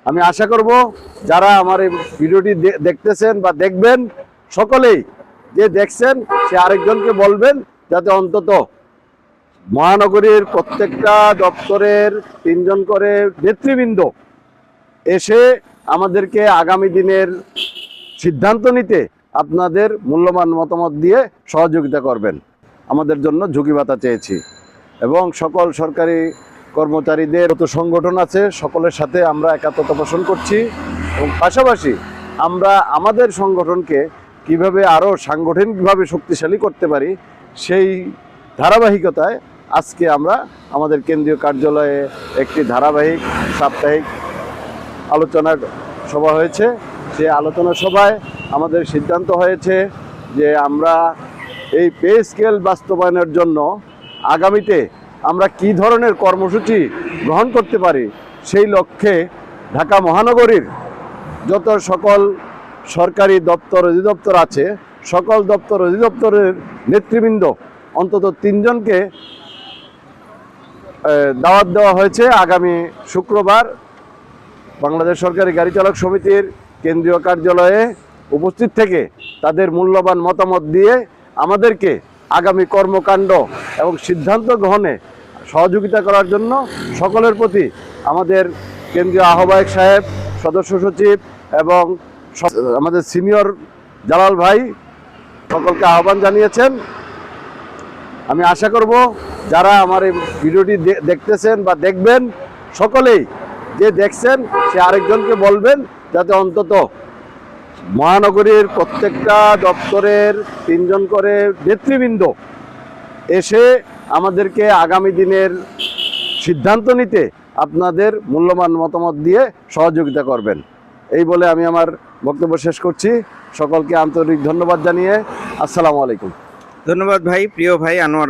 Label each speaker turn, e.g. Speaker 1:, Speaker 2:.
Speaker 1: আমি আশা করব যারা আমার এই ভিডিওটি দেখতেছেন বা দেখবেন, সকলেই যে দেখছেন সে আরেকজনকে বলবেন যাতে অন্তত মহানগরীর প্রত্যেকটা দপ্তরের 3 জন করে নেতৃবৃন্দ এসে আমাদেরকে আগামী দিনের সিদ্ধান্ত নিতে আপনাদের মূল্যবান মতামত দিয়ে সহযোগিতা করবেন। আমাদের জন্য ঝুঁকি ভাতা চেয়েছি এবং সকল সরকারি কর্মচারীদের যত সংগঠন আছে সকলের সাথে আমরা একাত্মতা পোষণ করছি এবং পাশাপাশি আমরা আমাদের সংগঠনকে কিভাবে আরও সাংগঠনিকভাবে শক্তিশালী করতে পারি সেই ধারাবাহিকতায় আজকে আমরা আমাদের কেন্দ্রীয় কার্যালয়ে একটি ধারাবাহিক সাপ্তাহিক আলোচনা সভা হয়েছে। সেই আলোচনা সভায় আমাদের সিদ্ধান্ত হয়েছে যে আমরা এই পে স্কেল বাস্তবায়নের জন্য আগামীতে আমরা কি ধরনের কর্মসূচি গ্রহণ করতে পারি সেই লক্ষ্যে ঢাকা মহানগরীর যত সকল সরকারি দপ্তর অধিদপ্তর আছে সকল দপ্তর অধিদপ্তরের নেতৃবৃন্দ অন্তত 3 জনকে দাওয়াত দেওয়া হয়েছে আগামী শুক্রবার বাংলাদেশ সরকারি গাড়ি চালক সমিতির কেন্দ্রীয় কার্যালয়ে উপস্থিত থেকে তাদের মূল্যবান মতামত দিয়ে আমাদেরকে আগামী কর্মকাণ্ড এবং সিদ্ধান্ত গ্রহণে সহযোগিতা করার জন্য সকলের প্রতি আমাদের কেন্দ্রীয় আহ্বায়ক সাহেব, সদস্য সচিব এবং আমাদের সিনিয়র জালাল ভাই সকলকে আহ্বান জানিয়েছেন। আমি আশা করব যারা আমার এই ভিডিওটি দেখতেছেন বা দেখবেন, সকলেই যে দেখছেন সে আরেকজনকে বলবেন যাতে অন্তত মহানগরীর প্রত্যেকটা দপ্তরের 3 জন করে নেতৃবৃন্দ এসে আমাদেরকে আগামী দিনের সিদ্ধান্ত নিতে আপনাদের মূল্যবান মতামত দিয়ে সহযোগিতা করবেন। এই বলে আমি আমার বক্তব্য শেষ করছি। সকলকে আন্তরিক ধন্যবাদ জানিয়ে আসসালামু আলাইকুম।
Speaker 2: ধন্যবাদ ভাই, প্রিয় ভাই আনোয়ার।